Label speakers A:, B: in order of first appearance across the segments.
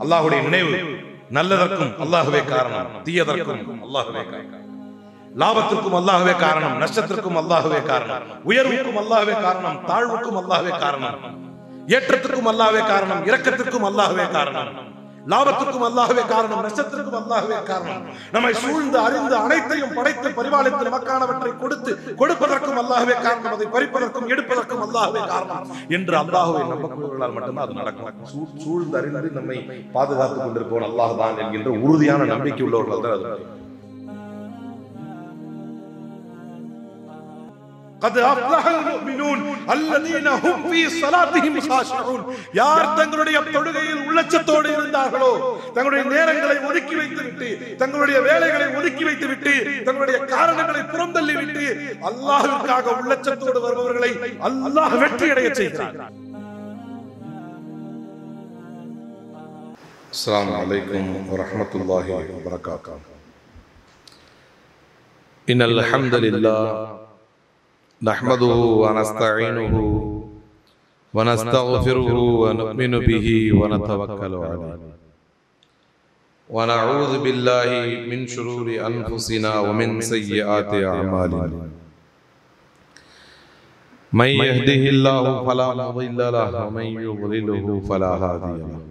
A: அல்லாஹ்வுடைய நினைவு நல்லதற்கும் அல்லாஹ்வே காரணம், தீயதற்கும் அல்லாஹ்வே காரணம். லாபத்திற்கும் அல்லாஹ்வே காரணம், நஷ்டத்திற்கும் அல்லாஹ்வே காரணம், உயர்வுக்கும் அல்லாஹ்வே காரணம், தாழ்வுக்கும் அல்லாஹ்வே காரணம், ஏற்றத்திற்கும் அல்லாஹ்வே காரணம், இரக்கத்திற்கும் அல்லாஹ்வே காரணம், லாபத்திற்கும் அல்லாஹ்வே காரணம், நஷ்டத்திற்கும் அல்லாஹ்வே காரணம். நம்மை சூழ்ந்து அறிந்து அனைத்தையும் படைத்து பரிபாலித்து நமக்கானவற்றை கொடுப்பதற்கும் அல்லாஹ்வே காரணம், அதை பறிப்பதற்கும் எடுப்பதற்கும் அல்லாஹ்வே காரணம் என்று அல்லாஹ்வை நம்பக்கூடியவர்களால் மட்டும்தான் அது நடக்கும். சூழ்ந்து அறிந்து நம்மை பாதுகாத்துக் கொண்டிருப்பவன் அல்லாஹ் தான் என்கின்ற உறுதியான நம்பிக்கை உள்ளவர்கள் தான் அது. قد أفلح المؤمنون الذين هم في صلاتهم خاشعون. யார் தங்களுடைய தொழுகையில் உள்ளச்சத்தோடு இருந்தார்களோ, தங்களுடைய நேரங்களை ஒதுக்கி வைத்துவிட்டு, தங்களுடைய வேலைகளை ஒதுக்கி வைத்துவிட்டு, தங்களுடைய காரணங்களை புறந்தள்ளிவிட்டு அல்லாஹ்வுக்காக உள்ளச்சத்தோடு வருபவர்களை அல்லாஹ் வெற்றியடைய செய்கிறார். அஸ்ஸலாமு அலைக்கும் வரஹ்மத்துல்லாஹி வபரகாத்துஹு. இன்னல் ஹம்தலில்லாஹ் نحمده ونستعينه ونستغفره ونؤمن به ونتوكل عليه ونعوذ بالله من شرور أنفسنا ومن سيئات أعمالنا من يهده الله فلا مضل له ومن يضلله فلا هادي له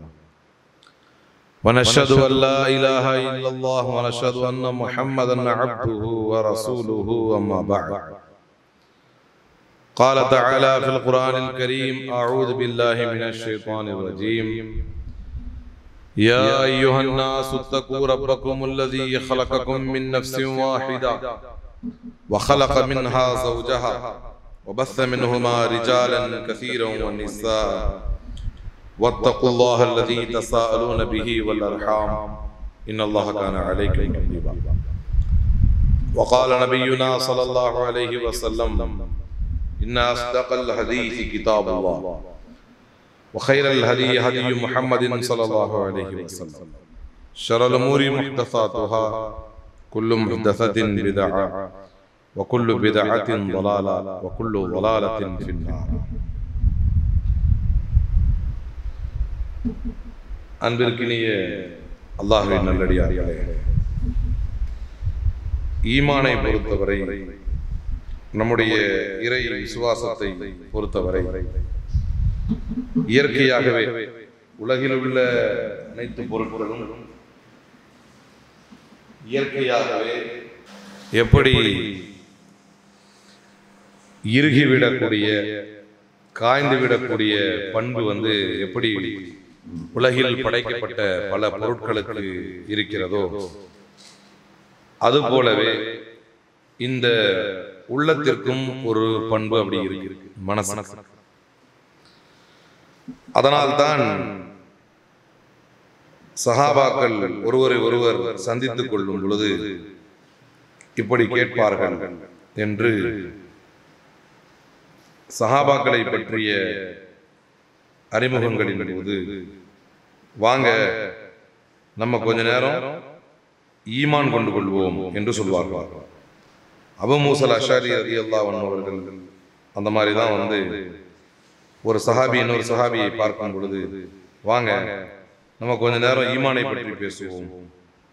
A: ونشهد أن لا إله إلا الله ونشهد أن محمدا عبده ورسوله أما بعد. قال تعالى في القرآن الكريم: أعوذ بالله من الشيطان الرجيم. يا أيها الناس اتقوا ربكم الذي خلقكم من نفس واحدة وخلق منها زوجها وبث منهما رجالا كثيرا ونساء واتقوا الله الذي تساءلون به والأرحام إن الله كان عليكم رقيبا. وقال نبينا صلى الله عليه وسلم: إن أصدق الحديث كتاب الله وخير الهدي هدي محمد صلى الله عليه وسلم شر الأمور محدثاتها كل محدثة بدعة وكل بدعة ضلالة وكل ضلالة في النار. அன்பிற்கினிய அல்லாஹ்வின் நல்லடியார்களே, ஈமானை பொறுத்தவரை, நம்முடைய இறை விசுவாசத்தை பொறுத்தவரை இயற்கையாகவே உலகில் உள்ள அனைத்து பொருட்களும் இயற்கையாகவே எப்படி இறுகிவிடக்கூடிய, காய்ந்துவிடக்கூடிய பண்பு எப்படி உலகில் படைக்கப்பட்ட பல பொருட்களுக்கு இருக்கிறதோ, அதுபோலவே இந்த உள்ளத்திற்கும் ஒரு பண்பு அப்படி இருக்கு, மனசு. அதனால்தான் சஹாபாக்கள் ஒருவரை ஒருவர் சந்தித்துக் கொள்ளும் பொழுது இப்படி கேட்பார்கள் என்று சஹாபாக்களை பற்றிய அறிமுகங்களின் போது, வாங்க நம்ம கொஞ்ச நேரம் ஈமான் கொண்டு கொள்வோம் என்று சொல்வார்கள். அபூ மூஸா அல்-அஷ்அரி ரலியல்லாஹு அன்ஹு அவர்கள் அந்த மாதிரி தான் ஒரு சஹாபி இன்னொரு சஹாபியை பார்க்கும் பொழுது, வாங்க நம்ம கொஞ்ச நேரம் ஈமானை பற்றி பேசுவோம்,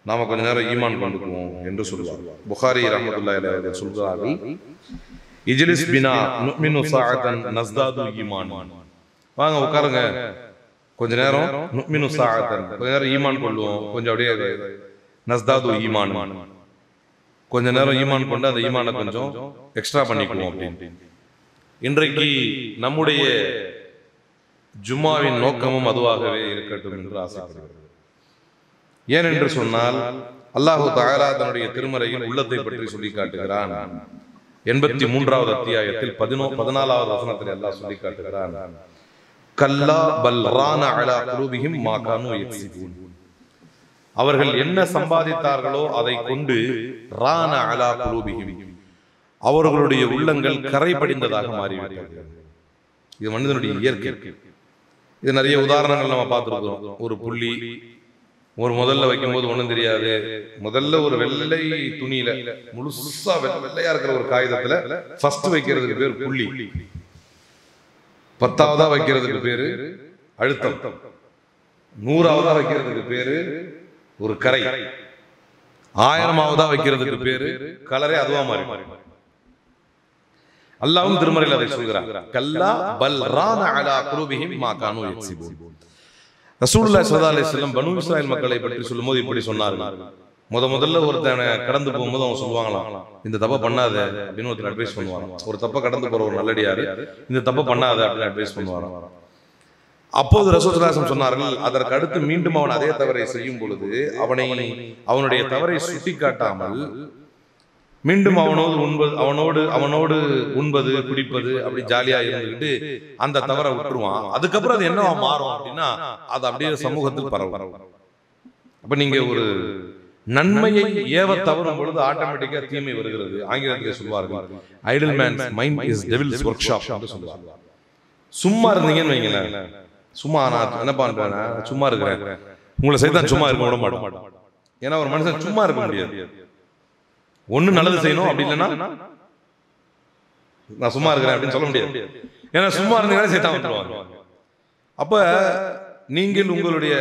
A: நாம கொஞ்ச நேரம் ஈமான் கொண்டுக்குவோம் என்று சொல்வார்கள். புகாரி ரஹ்மத்துல்லாஹி அலைஹி அவர்கள் சொல்றார்கள்: இஜ்லிஸ் பினா நுமினு ஸாஅத்தன் நஸ்தாது ஈமான். வாங்க உட்காருங்க, கொஞ்ச நேரம் நுமினு ஸாஅத்தன், கொஞ்ச நேரம் ஈமான் கொள்வோம், கொஞ்சம் அப்படியே நஸ்தாது ஈமான், கொஞ்ச நேரம் ஈமான் கொண்டு அந்த ஈமானை கொஞ்சம் எக்ஸ்ட்ரா பண்ணிக்குவோம் அப்படின்னு. இன்றைக்கு நம்முடைய ஜும்மாவின் நோக்கமும் அதுவாகவே இருக்கட்டும் என்று ஆசைப்படுகிறது. ஏனென்று சொன்னால், அல்லாஹு தஆலா தன்னுடைய திருமறையில் உள்ளத்தை பற்றி சொல்லி காட்டுகிறான். 83வது அத்தியாயத்தில் 14வது வசனத்தில் அல்லாஹ் சொல்லி காட்டுகிறான்: கல்லா பல் ரான அலா குலூபிஹிம் மா கானூ யக்ஸிபூன். அவர்கள் என்ன சம்பாதித்தார்களோ அதை கொண்டு ரான அலா குலூபிஹிம், அவர்களுடைய உள்ளங்கள் கரை படிந்ததாக மாறிவிட்டது. இது மனிதனுடைய இயற்கை. இது நிறைய உதாரணங்கள் நம்ம பார்த்துருக்கோம். ஒரு புள்ளி ஒரு முதல்ல வைக்கும் போது ஒண்ணும் தெரியாது. முதல்ல ஒரு வெள்ளை துணியில முழுசா வெள்ளையா இருக்கிற ஒரு காகிதத்துல ஃபர்ஸ்ட் வைக்கிறதுக்கு பேர் புள்ளி, 10ஆவதா வைக்கிறதுக்கு பேரு அழுத்தம். 100ஆவதா வைக்கிறதுக்கு பேரு ஒரு கரை, 1000ஆவதா வைக்கிறதுக்கு பேரு கலரே அதுவா மாறி. அல்லாஹ்வும் திருமறையில் அதை சொல்கிறார். கல்லா பல் ரான அலா குலூபிஹிம் மா கானூ யக்ஸிபூன். ரசூலுல்லாஹி ஸல்லல்லாஹு அலைஹி வஸல்லம் பனூ இஸ்ராயீல் மக்களை பற்றி சொல்லும்போது இப்படி சொன்னார்கள். முதல்ல ஒருத்தனை கடந்து போகும்போது அவங்க சொல்லுவாங்களாம், இந்த தப்பை பண்ணாத அப்படின்னு ஒருத்தர் அட்வைஸ் பண்ணுவாங்க. ஒரு தப்பை கடந்து போற ஒரு நல்லடியாரு இந்த தப்பை பண்ணாத அப்படின்னு அட்வைஸ் பண்ணுவாங்க. அப்போது ரசூலுல்லாஹி ஸல்லல்லாஹு அலைஹி வஸல்லம் சொன்னார்கள், அதற்கு அடுத்து மீண்டும் அவன் அதே தவறை செய்யும் பொழுது அவனுடைய தவறை சுட்டி காட்டாமல் மீண்டும் அவனோடு உண்பது குடிப்பது அப்படி ஜாலியா இருந்துகிட்டு அந்த தவறை விட்டுருவான். அதுக்கப்புறம் அது என்னவா மாறும் அப்படின்னா அது அப்படியே சமூகத்தில் பரவும். அப்ப நீங்க ஒரு நன்மையை ஏவ தவறும் பொழுது ஆட்டோமேட்டிக்கா தீமை வருகிறது. ஆங்கிலத்தில் சொல்வார்கள், idle man's mind is devil's workshop என்று சொல்லுவாங்க. சும்மா இருந்தீங்கன்னு வைங்களேன், சும்மா நான் என்ன பண்றேன், சும்மா இருக்கிறேன், உங்களை சைத்தான் சும்மா இருக்க விட மாட்டோம். ஏன்னா ஒரு மனுஷன் சும்மா இருக்க முடியாது. ஒண்ணு நல்லது செய்யணும், அப்படி இல்லைன்னா நான் சும்மா இருக்கிறேன் அப்படின்னு சொல்ல முடியாது. ஏன்னா சும்மா இருந்தீங்கன்னா சைத்தான் வந்துருவாங்க. அப்ப நீங்கள் உங்களுடைய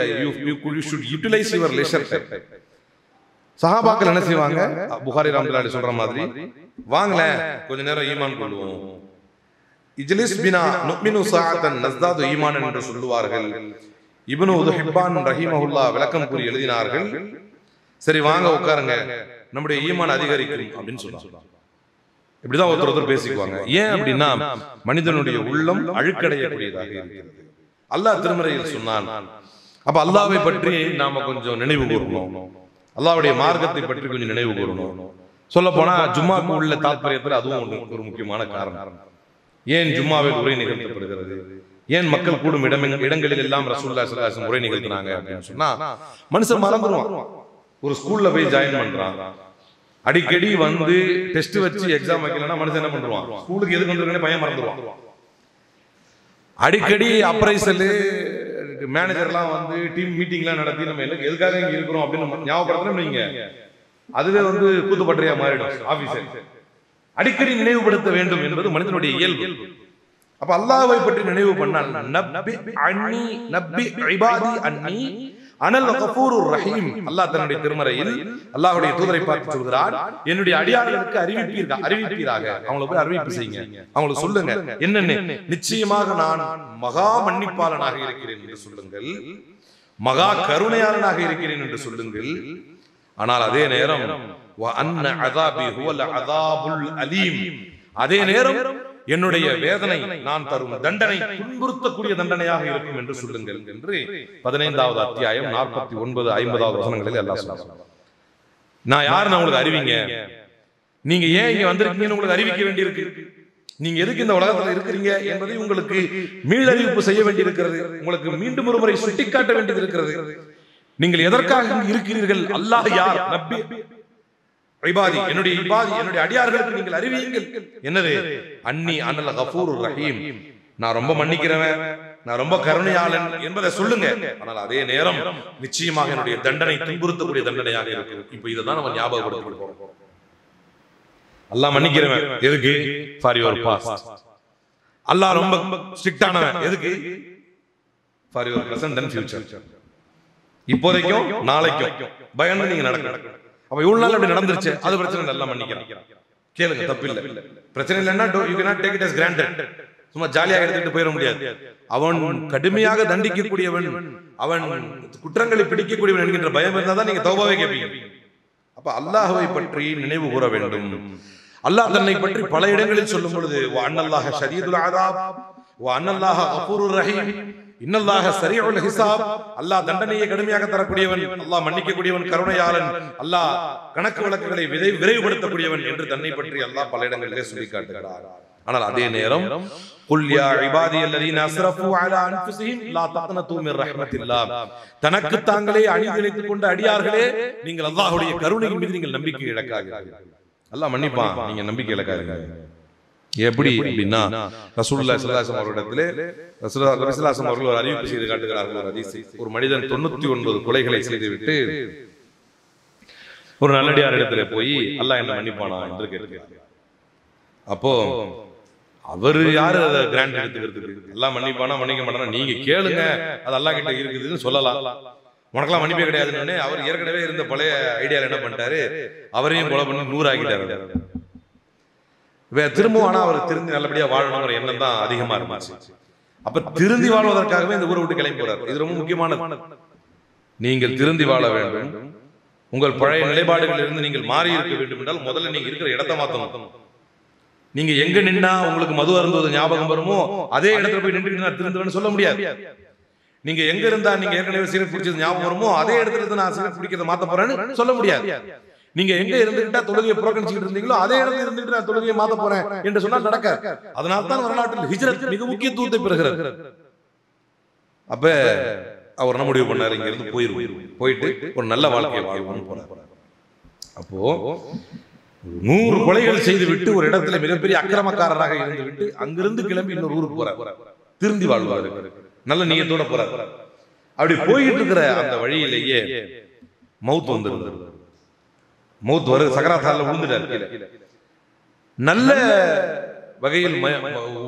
A: யூட்டிலைஸ் யுவர் லெஷர் டைம். சஹாபாக்கள் என்ன செய்வாங்க, புகாரி ரஹ்மத்துல்லாஹி சொல்ற மாதிரி, வாங்கல கொஞ்ச நேரம் ஈமான் கொள்வோம், இஜ்லிஸ் பினா நுக்மினு ஸாஅத்தன் நஸ்தாது ஈமான் என்று சொல்லுவார்கள். இப்னு ஹிப்பான் ரஹிமஹுல்லாஹ் விளக்கம் கூறி எழுதினார்கள், சரி வாங்க உட்காருங்க, நம்முடைய ஈமான் அதிகரிக்கும் அப்படின்னு சொல்றாங்க. இப்படிதான் ஒருத்தர் பேசிக்குவாங்க. ஏன் அப்படின்னா மனிதனுடைய உள்ளம் அழுக்கடையக்கூடியதாக இருக்கிறது. அல்லாஹ் திருமறையில் சொன்னான். அப்ப அல்லாஹ்வை பற்றி நாம கொஞ்சம் நினைவு கூறணும், அல்லாஹ்வுடைய மார்க்கத்தை பற்றி கொஞ்சம் நினைவு கூறணும். சொல்ல போனா ஜும்மாக்கு உள்ள தாற்பயத்தில் அதுவும் ஒரு முக்கியமான காரணம். ஏன் ஜும்மாவில் உரை நிகழ்த்தப்படுகிறது, ஏன் மக்கள் கூடும் இடங்களில் எல்லாம் ரசூலுல்லாஹி ஸல்லல்லாஹு அலைஹி வஸல்லம் உரை நிகழ்த்தினாங்க அப்படின்னு சொன்னா மனுஷன் மறந்துடுவான். ஒரு ஸ்கூல்ல போய் ஜாயின் பண்றான், அடிக்கடி வந்து டெஸ்ட் வச்சு எக்ஸாம் வைக்கலன்னா மனுஷன் என்ன பண்ணுவான், ஸ்கூலுக்கு எதுக்கு வந்திருக்கேன்னு பையன் மறந்துடுவான். அடிக்கடி அப்ரைசல் மேனேஜர்லாம் வந்து டீம் மீட்டிங்லாம் நடத்தி நம்ம எதுக்காக இங்க இருக்கிறோம் அப்படின்னு ஞாபகப்படுத்தணும் நீங்க, அதுவே வந்து கூத்துப்பட்டறையா மாறிடும் ஆபீசர். அடிக்கடி நினைவுபடுத்த வேண்டும் என்பது மனிதனுடைய இயல்பு. அப்ப அல்லாஹ்வை பற்றி நினைவு பண்ணால் நப்பி அன்னி நப்பி இபாதி அன்னி அனல் கஃபூருர் ரஹீம். அல்லாஹ் தன்னுடைய திருமறையில் அல்லாஹ்வுடைய தூதரை பார்த்து சொல்கிறார், என்னுடைய அடியார்களுக்கு அறிவிப்பீராக, அவங்களுக்கு போய் அறிவிப்பு செய்யுங்க, அவங்களுக்கு சொல்லுங்க என்னன்னு, நிச்சயமாக நான் மகா மன்னிப்பாளனாக இருக்கிறேன் என்று சொல்லுங்கள், மகா கருணையாளனாக இருக்கிறேன் என்று சொல்லுங்கள். ஆனால் அதே நேரம் வ அன்ன அஸாபி ஹுவல் அஸாபுல் அலீம், அதே நேரம் என்னுடைய வேதனை, நான் தரும் தண்டனை துன்புறுத்தக்கூடிய தண்டனையாக இருக்கும் என்று சொல்லுங்கள் என்று 15வது அத்தியாயம் 49, 50வது வசனங்களில் அல்லாஹ் சொல்றார். நான் யாருன்னு உங்களுக்கு அறிவிங்க, நீங்க ஏன் இங்க வந்திருக்கீங்கன்னு உங்களுக்கு அறிவிக்க வேண்டியிருக்கு, நீங்க எதுக்கு இந்த உலகத்துல இருக்கிறீங்க என்பதை உங்களுக்கு மீளறிவிப்பு செய்ய வேண்டியிருக்கிறது, உங்களுக்கு மீண்டும் ஒரு முறை சுட்டிக்காட்ட வேண்டியது இருக்கிறது. நீங்கள் எதற்காக இருக்கிறீர்கள், அல்லாஹ் யார், நப்பி இபாதி என்னுடைய அடியார்களுக்கு நீங்கள் அறிவியுங்கள். என்னது, அன்னி அனல் கஃபூருர் ரஹீம், நான் ரொம்ப மன்னிக்கிறவன், நான் ரொம்ப கருணையாளன் என்பதை சொல்லுங்க. ஆனால் அதே நேரம் நிச்சயமாக என்னுடைய தண்டனை துன்புறுத்தக்கூடிய தண்டனையாக இருக்கு. இப்ப இதைதான் நம்ம ஞாபகப்படுத்திக் கொள்றோம். அல்லாஹ் மன்னிக்கிறவன் எதுக்கு, ஃபார் யுவர் பாஸ்ட். அல்லாஹ் ரொம்ப ஸ்ட்ரிக்டானவன் எதுக்கு, for your present and future. இப்போதைக்கும் நாளைக்கும் பயந்து நீங்க நடக்கணும். அப்ப இவ்வளவு நாள் அப்படி நடந்துருச்சு, அது பிரச்சனை நல்லா மன்னிக்கிறான், கேளுங்க தப்பு இல்ல, பிரச்சனை இல்லைன்னா you cannot take it as granted. சும்மா ஜாலியாக எடுத்துட்டு போயிட முடியாது. அவன் கடுமையாக தண்டிக்கக்கூடியவன், அவன் குற்றங்களை பிடிக்கக்கூடியவன் என்கின்ற பயம் இருந்தா தான் நீங்க தௌபாவே கேட்பீங்க. அப்ப அல்லாஹ்வை பற்றி நினைவு கூற வேண்டும். அல்லாஹ் தன்னை பற்றி பல இடங்களில் சொல்லும் பொழுது வ அன்னல்லாஹ ஷதீதுல் அஸாப் வ அன்னல்லாஹ கஃபூருர் ரஹீம் இன்னல்லாஹ ஸரீஉல் ஹிசாப். அல்லாஹ் தண்டனையை கடுமையாக தரக்கூடியவன், அல்லாஹ் மன்னிக்கக்கூடியவன், கருணையாளன், அல்லாஹ் கணக்கு வழக்குகளை விரைவுபடுத்தக்கூடியவன் என்று தன்னை பற்றி அல்லாஹ் பல இடங்களிலே சொல்லி காட்டுகிறார். ஆனால் அதே நேரம் குல் யா இபாதியல்லதீன அஸ்ரஃபு அலா அன்ஃபுஸிஹிம் லா தக்னது மிர் ரஹ்மத்தில்லாஹ், தனக்கு தாங்களே அநீதிழைத்துக் கொண்ட அடியார்களே நீங்கள் அல்லாஹ்வுடைய கருணையின் மீது நீங்கள் நம்பிக்கை இழக்காதீர்கள். அல்லாஹ் மன்னிப்பான், நீங்க நம்பிக்கை இழக்காதீங்க. எப்படி அப்படின்னா ரசூலுல்லாஹி ஸல்லல்லாஹு அலைஹி வஸல்லம் அவர்களிடத்திலே ரசூலுல்லாஹி ஸல்லல்லாஹு அலைஹி வஸல்லம் அவர்கள் ஒரு அறிவிப்பு செய்து காட்டுகிறார்கள். ஒரு ஹதீஸ், ஒரு மனிதன் 99 கொலைகளை செய்துவிட்டு ஒரு நல்லடியார் இடத்துல போய் அல்லாஹ் என்ன மன்னிப்பானா என்று கேட்கிறார். அப்போ அவரு யாரு அதை கிராண்ட் எடுத்துக்கிறதுக்கு? எல்லாம் மன்னிப்பானா மன்னிக்க மாட்டானா, நீங்க கேளுங்க, அது அல்லா கிட்ட இருக்குதுன்னு சொல்லலாம். உனக்கெல்லாம் மன்னிப்பே கிடையாதுன்னு அவர் ஏற்கனவே இருந்த பழைய ஐடியால என்ன பண்ணிட்டாரு, அவரையும் கொலை பண்ணி 100 ஆக்கிட்டாரு. திரும்பவும் ஆனா அவர் திருந்தி நல்லபடியா வாழணுங்கிற எண்ணம் தான் அதிகமா இருந்துச்சு. அப்ப திருந்தி வாழ்வதற்காகவே இந்த ஊரை விட்டு கிளம்பி போறாரு. இது ரொம்ப முக்கியமானது. நீங்கள் திருந்தி வாழ வேண்டும், உங்கள் பழைய நிலைப்பாடுகளில் இருந்து நீங்கள் மாறி இருக்க வேண்டும் என்றால் முதல்ல நீங்க இருக்கிற இடத்தை மாத்தணும். நீங்க எங்க நின்னா உங்களுக்கு மது அருந்துவது ஞாபகம் வருமோ அதே இடத்துல போய் நின்று நான் திருந்துவேன்னு சொல்ல முடியாது. நீங்க எங்க இருந்தா நீங்க ஏற்கனவே சிகரெட் குடிச்சது ஞாபகம் வருமோ அதே இடத்துல இருந்து நான் சிகரெட் குடிக்கிறத மாத்த போறேன்னு சொல்ல முடியாது. நீங்க எங்க இருந்துகிட்டா தொழுகையை புறக்கணிச்சுட்டு இருந்தீங்களோ அதே இடத்துல இருந்துட்டு நான் தொழுகையை மாத்த போறேன் என்று சொன்னால் நடக்காது. அதனால தான் வரலாற்றில் ஹிஜ்ரத் மிக முக்கியத்துவத்தை பெறுகிறது. அப்ப அவர் என்ன முடிவு பண்ணாரு, இங்க இருந்து போயிட்டு ஒரு நல்ல வாழ்க்கையை வாழ்வோம்னு போனார். அப்போ 100 கொலைகள் செய்து விட்டு ஒரு இடத்துல மிகப்பெரிய அக்கிரமக்காரராக இருந்து விட்டு அங்கிருந்து கிளம்பி இன்னொரு ஊருக்கு போறார். திருந்தி வாழ்வாரு, நல்ல நியத்தோட போறார். அப்படி போயிட்டு இருக்கிற அந்த வழியிலேயே மவுத் வந்துருந்தார். மவுத் வரு சகராத்தால விழுந்துட்டார். நல்ல வகையில்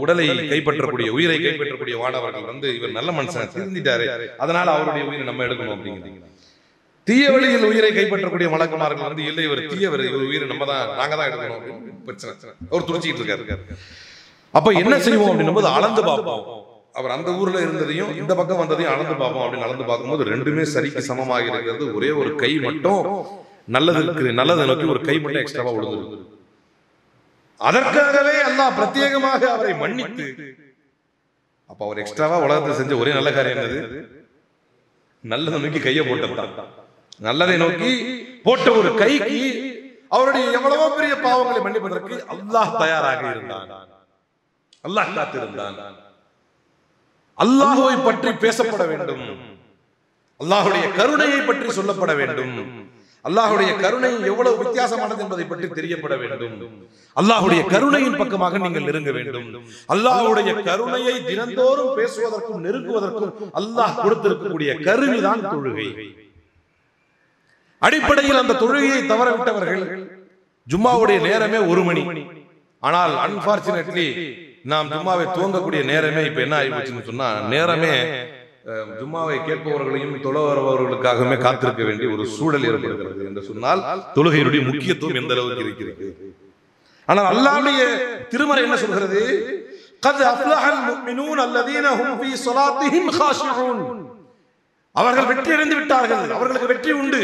A: உடலை கைப்பற்றக்கூடிய, உயிரை கைப்பற்றக்கூடிய வானவர்கள் வந்து இவர் நல்ல மனுஷன் திருந்திட்டாரு, அதனால அவருடைய உயிரை நம்ம எடுக்கணும் அப்படிங்கிறீங்க. தீய வழியில் உயிரை கைப்பற்றக்கூடிய மலக்குமார்கள் வந்து இல்லை, இவர் தீயவர், இவர் உயிரை நாங்க தான் எடுக்கணும் அப்படின்னு பிரச்சனை அவர் துடிச்சிட்டு இருக்காரு. அப்ப என்ன செய்வோம் அப்படின்னும் அளந்து பார்ப்போம். அவர் அந்த ஊர்ல இருந்ததையும் இந்த பக்கம் வந்ததையும் அளந்து பார்ப்போம் அப்படின்னு அளந்து பார்க்கும்போது ரெண்டுமே சரிக்கு சமமாக இருக்கிறது. ஒரே ஒரு கை மட்டும் நல்லதை நோக்கி ஒரு கை மட்டும் எக்ஸ்ட்ராவா விழுந்து. அதற்காகவே அல்லாஹ் பிரத்யேகமாக அவரை மன்னித்து, அப்ப அவர் எக்ஸ்ட்ராவா உலகத்தை செஞ்ச ஒரே நல்ல காரியம் என்னது? நல்லதை நோக்கி கையை போட்டதான். நல்லதை நோக்கி போட்ட ஒரு கைக்கு அவருடைய எவ்வளவோ பெரிய பாவங்களை மன்னிப்பதற்கு அல்லாஹ் தயாராக இருந்தான். அல்லாஹ் காத்திருந்தான். அல்லாஹ்வை பற்றி பேசப்பட வேண்டும், அல்லாஹ்வுடைய கருணையை பற்றி சொல்லப்பட வேண்டும், அல்லாஹ்வுடைய கருணை எவ்வளவு வித்தியாசமானது என்பதை பற்றி தெரியப்பட வேண்டும், அல்லாஹ்வுடைய கருணையின் பக்கமாக நீங்கள் நெருங்க வேண்டும். அல்லாஹ்வுடைய கருணையை தினந்தோறும் பேசுவதற்கும் நெருங்குவதற்கும் அல்லாஹ் கொடுத்திருக்கக்கூடிய கருவிதான் தொழுகை. அடிப்படையில் அந்த தொழுகையை தவறவிட்டவர்கள் ஜும்மாவுடைய நேரமே 1 மணி. ஆனால் அன்பார்ச்சுனேட்லி நாம் ஜும்மாவை துவங்கக்கூடிய நேரமே இப்ப என்ன ஆயிடுச்சுன்னு சொன்னா, நேரமே ஜும்மாவை கேட்பவர்களையும் தொழ வருபவர்களுக்காகவே காத்திருக்க வேண்டிய ஒரு சூழல் ஏற்படுகிறது என்று சொன்னால் தொழுகையுடைய முக்கியத்துவம் எந்த அளவுக்கு இருக்கிறது. ஆனால் அல்லாஹ்வுடைய திருமறை என்ன சொல்கிறது? قد أفلح المؤمنون الذين هم في صلاتهم خاشعون. அவர்கள் வெற்றி அடைந்து விட்டார்கள், அவர்களுக்கு வெற்றி உண்டு.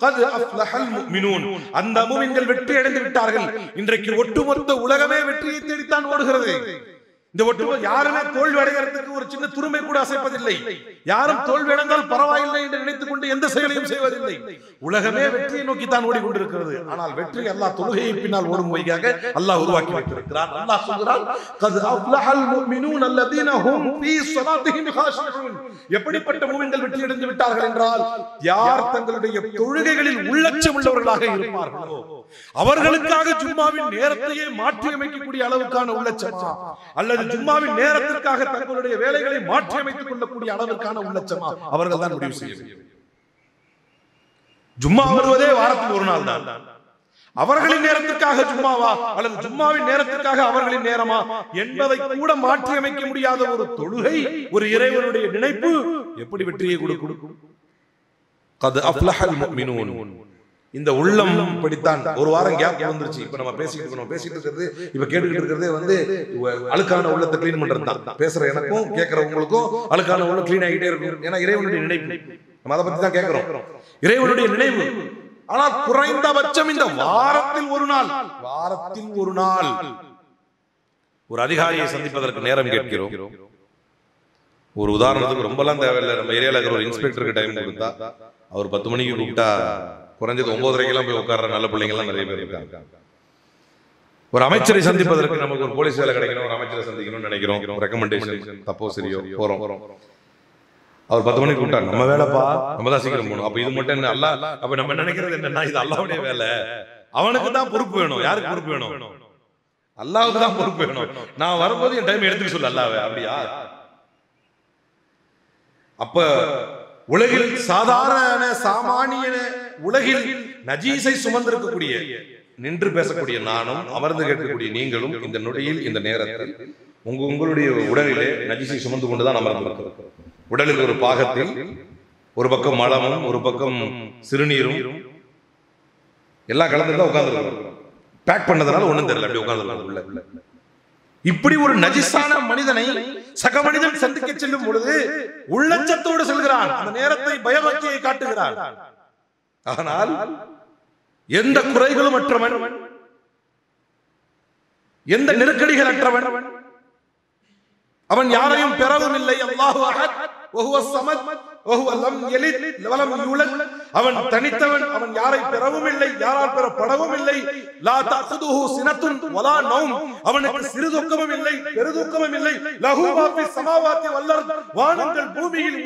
A: قد أفلح المؤمنون, அந்த முஃமின்கள் வெற்றி அடைந்து விட்டார்கள். இன்றைக்கு ஒட்டுமொத்த உலகமே வெற்றியை தேடித்தான் ஓடுகிறது. இந்த ஒட்டுமொத்த யாருமே தோல்வி அடைகிறதுக்கு ஒரு சின்ன துருமை கூட அசைப்பதில்லை. யாரும் தோல்வி அடைந்தால் பரவாயில்லை என்று நினைத்துக் கொண்டு எந்த செயலையும் செய்வதில்லை. உலகமே வெற்றியை நோக்கி தான் ஓடிக்கொண்டிருக்கிறது. ஆனால் வெற்றி அல்லாஹ் தொழுகையை பின்னால் ஓடும் வழியாக அல்லாஹ் உருவாக்கி வைத்திருக்கிறார். அல்லாஹ் சொல்கிறான், قد أفلح المؤمنون الذين هم في صلاتهم خاشعون. எப்படிப்பட்ட முஃமின்கள் வெற்றி அடைந்து விட்டார்கள் என்றால், யார் தங்களுடைய தொழுகைகளில் உள்ளச்சம் உள்ளவர்களாக இருப்பார்களோ அவர்களுக்காக ஜும்மாவின் நேரத்தையே மாற்றி அமைக்கக்கூடிய அளவுக்கான உள்ளச்சமா, அல்லது ஜும்மாவின் நேரத்திற்காக தங்களுடைய வேலைகளை மாற்றி அமைத்துக் கொள்ளக்கூடிய அளவிற்கான உள்ளச்சமா, அவர்கள் தான் முடிவு செய்ய வேண்டும். ஜும்மா வருவதே வாரத்தில் 1 நாள் தான். அவர்களின் நேரத்திற்காக ஜும்மாவா அல்லது ஜும்மாவின் நேரத்திற்காக அவர்களின் நேரமா என்பதை கூட மாற்றி அமைக்க முடியாத ஒரு தொழுகை, ஒரு இறைவனுடைய நினைப்பு எப்படி வெற்றியை கொடுக்கும்? قد أفلح المؤمنون. இந்த உள்ளம் படித்தான். ஒரு வாரம் கேப் வந்துருச்சு. இப்ப நம்ம பேசிட்டு இருக்கிறது, இப்ப கேட்டுக்கிட்டு இருக்கிறதே வந்து அழுக்கான உள்ளத்தை கிளீன் பண்றது தான். பேசுற எனக்கும் கேட்கறவங்களுக்கும் அழுக்கான உள்ள கிளீன் ஆகிட்டே இருக்கும். ஏன்னா இறைவனுடைய நினைவு, நம்ம அதை பத்தி தான் கேட்கிறோம். இறைவனுடைய நினைவு. ஆனால் குறைந்தபட்சம் இந்த வாரத்தில் ஒரு நாள் ஒரு அதிகாரியை சந்திப்பதற்கு நேரம் கேட்கிறோம். ஒரு உதாரணத்துக்கு ரொம்பலாம் தேவையில்லை. நம்ம ஏரியால இருக்கிற ஒரு இன்ஸ்பெக்டருக்கு டைம் கொடுத்தா அவர் 10 மணிக்கு கூப்பிட்டா குறைஞ்சது 9:30 போய் உட்கார்ற நல்ல பிள்ளைங்க எல்லாம் நிறைய பேர் இருக்காங்க. ஒரு அமைச்சரை சந்திப்பதற்கு நமக்கு ஒரு போலீஸ் வேலை கிடைக்கணும், ஒரு அமைச்சரை சந்திக்கணும்னு நினைக்கிறோம். ரெக்கமெண்டேஷன் தப்போ சரியோ போறோம். அவர் 10 மணிக்கு கூப்பிட்டா நம்ம வேலைப்பா, நம்ம தான் சீக்கிரம் போகணும். அப்ப இது மட்டும் என்ன அல்லாஹ்? அப்ப நம்ம நினைக்கிறது என்னன்னா, இது அல்லாஹ்வுடைய வேலை, அவனுக்கு தான் பொறுப்பு வேணும். யாருக்கு பொறுப்பு வேணும்? அல்லாஹ்வுக்கு தான் பொறுப்பு வேணும். நான் வரும்போது என் டைம் எடுத்துக்க சொல்ல அல்லாஹ்வே, அப்படியா? அப்ப உலகில் சாதாரண சாமானிய உலகில் நஜீஸை சுமந்திருக்கக்கூடிய நின்று பேசக்கூடிய நானும் அமர்ந்து கேட்கக்கூடிய நீங்களும் இந்த நொடியில் இந்த நேரத்தில் உங்களுடைய உடலிலே நஜிசை சுமந்து கொண்டுதான் அமர்ந்திருக்கிறோம். உடலில் ஒரு பாகத்தில் ஒரு பக்கம் மலமும் ஒரு பக்கம் சிறுநீரும் எல்லாம் கலந்துதான் உட்கார்ந்து பேக் பண்ணதுனால ஒண்ணும் தெரியல, அப்படி உட்கார்ந்து. இப்படி ஒரு நஜிசான மனிதனை சக மனிதன் சந்திக்க செல்லும் பொழுது உள்ளச்சத்தோடு செல்கிறான். அந்த நேரத்தை பயபக்தியை காட்டுகிறான். ஆனால் எந்த குறைகளும் அற்றவன், எந்த நெருக்கடிகள் அற்றவன், அவன் யாரையும் பெறவும் இல்லை. அல்லாஹு அஹத் வஹுவ ஸமத் வஹுவ லம் யலித் வலம் யூலத். அவன் தனித்தவன், அவன் யாரை பெறவும் இல்லை, யாரால் பெறப்படவும் இல்லை. லா தஅதுஹு சினத்துன் வலா நௌம். அவனுக்கு சிறு துக்கமும் இல்லை, பெருதுக்கமும் இல்லை. லஹு மா ஃபிஸ் ஸமாவாத்தி வல் அர்த். வானங்கள் பூமியில்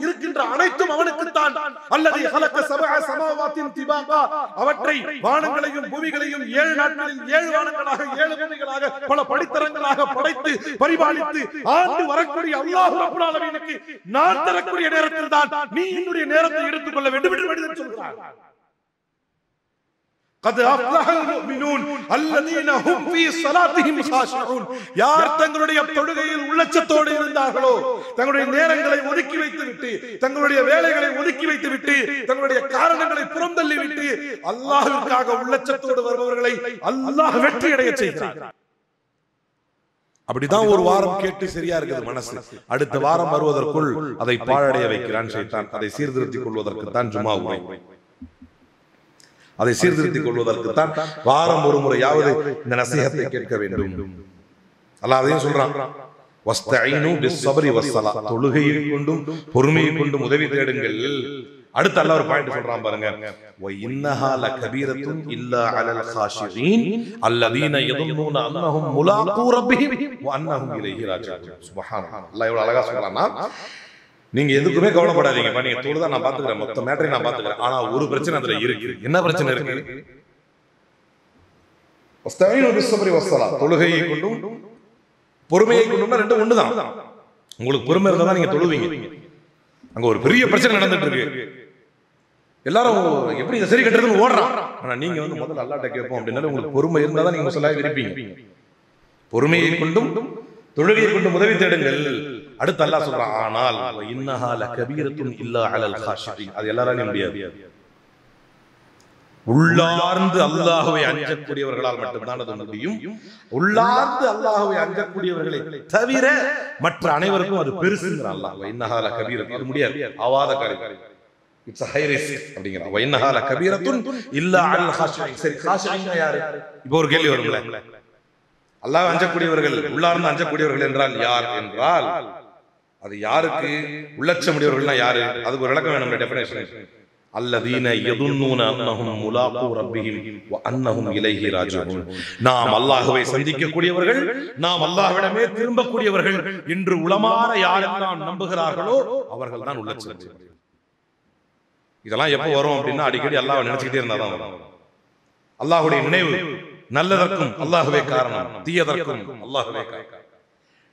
A: இருக்கின்ற அனைத்தும் அவனுக்கு தான். அல்லதி خلق سبع سماوات طباقا. அவற்றை வானங்களையும் பூமிகளையும் 7 நாட்களில் 7 வானங்களாக 7 பூமிகளாக பல படித்தரங்களாக படைத்து பரிபாலித்து ஆண்டு வரக்கூடிய அல்லாஹ் ரப்பல் ஆலமீனுக்கு நான் தரக்கூடிய நேரத்தில் தான் நீ என்னுடைய நேரத்தை எடுத்துக்கொள்ள வேண்டும் என்று மனிதன் சொல்கிறான். قد أفلح المؤمنون الذين هم في صلاتهم خاشعون. யார் தங்களுடைய தொழுகையில் உள்ளச்சத்தோடு இருந்தார்களோ, தங்களுடைய நேரங்களை ஒதுக்கி வைத்துவிட்டு, தங்களுடைய வேலைகளை ஒதுக்கி வைத்துவிட்டு, தங்களுடைய காரணங்களை புறந்தள்ளிவிட்டு அல்லாஹ்வுக்காக உள்ளச்சத்தோடு வருபவர்களை அல்லாஹ் வெற்றி அடைய செய்கிறார். அப்படிதான் ஒரு வாரம் கேட்டு சரியா இருக்குது மனசு. அடுத்த வாரம் வருவதற்குள் அதை பாழடைய வைக்கிறான் ஷைத்தான். அதை சீர்திருத்திக் கொள்வதற்கு தான் ஜும்மா உரை. அதை சீர்திருத்திக் கொள்வதற்கு தான் வாரம் ஒரு முறையாவது இந்த நசீஹத்தை கேட்க வேண்டும். அல்லாஹ் அதையும் சொல்றான், வஸ்தஈனு பிஸ்ஸப்ரி வஸ்ஸலா. தொழுகையை கொண்டும் பொறுமையை கொண்டும் உதவி தேடுங்கள். அடுத்து அல்லாஹ் ஒரு பாயிண்ட் சொல்றான் பாருங்க, வ இன்னஹா லகபீரத்துன் இல்லா அலல் காஷிரீன் அல்லதீன யதுன்னூன அன்னஹும் முலாகு ரப்பிஹிம் வ அன்னஹும் இலைஹி ராஜிஊன். சுப்ஹானல்லாஹ். அல்லாஹ் எவ்வளவு அழகா சொல்றான்னா, நீங்க எதுக்குமே கவலைப்படாதீங்க, நீங்க தொழுதா நான் பாத்துக்கிறேன், மொத்த மேட்டரை நான் பாத்துக்கிறேன். ஆனா ஒரு பிரச்சனை அதுல இருக்கு. என்ன பிரச்சனை இருக்கு? வஸ்தஈனு பிஸ்ஸப்ரி வஸ்ஸலா. தொழுகையை கொண்டும் பொறுமையை கொண்டும் ரெண்டும் ஒண்ணுதான். உங்களுக்கு பொறுமை இருந்தா தான் நீங்க தொழுவீங்க. அங்க ஒரு பெரிய பிரச்சனை நடந்துட்டு இருக்கு, எல்லாரும் எப்படி இதை சரி கட்டுறதுன்னு ஓடுறான். ஆனா நீங்க வந்து முதல்ல அல்லாஹ்ட்ட கேட்போம் அப்படின்னா உங்களுக்கு பொறுமை இருந்தா தான் நீங்க முஸ்லிமாக இருப்பீங்க. பொறுமையை கொண்டும் தொழுகையை கொண்டும் உதவி தேடுங்கள். அடுத்து அல்லாஹ் சொல்றான், ஆனால் இன்னஹா லகபீரத்துன் இல்லா அலல் காஷிரீன். அது எல்லாராலையும் முடியாது. உள்ளார்ந்து அல்லாஹ்வை அஞ்சக்கூடியவர்களால் மட்டும்தான் அது முடியும். உள்ளார்ந்து அல்லாஹ்வை அஞ்சக்கூடியவர்களை தவிர மற்ற அனைவருக்கும் அது பெருசுங்கிறான் அல்லாஹ். இன்னஹா லகபீரத்துன். அது முடியாது, ஆவாத காரியம். It's a high risk அப்படிங்கறான். இன்னஹா லகபீரத்துன் இல்லா அலல் காஷிரீன். சரி, காஷிரீன் யாரு? இப்போ ஒரு கேள்வி வரும்ல, அல்லாஹ் அஞ்சக்கூடியவர்கள், உள்ளார்ந்து அஞ்சக்கூடியவர்கள் என்றால் யார் என்றால் அது யாருக்கு? உள்ளச்சமுடையவர்கள்னா யாரு? அதுக்கு ஒரு விளக்கம் வேணும், டெஃபினேஷன். அல்லதீன யதுன்னூன அன்னஹும் முலாகு ரப்பிஹிம் வ அன்னஹும் இலைஹி ராஜிஊன். நாம் அல்லாஹ்வை சந்திக்கக்கூடியவர்கள், நாம் அல்லாஹ்விடமே திரும்பக்கூடியவர்கள் என்று உளமாற யாரெல்லாம் நம்புகிறார்களோ அவர்கள் தான் உள்ளச்சமுடையவர்கள். இதெல்லாம் எப்போ வரும் அப்படின்னா அடிக்கடி அல்லாஹ்வை நினைச்சுக்கிட்டே இருந்தாதான் வரும். அல்லாஹ்வுடைய நினைவு நல்லதற்கும் அல்லாஹ்வே காரணம், தீயதற்கும் அல்லாஹ்வே காரணம்.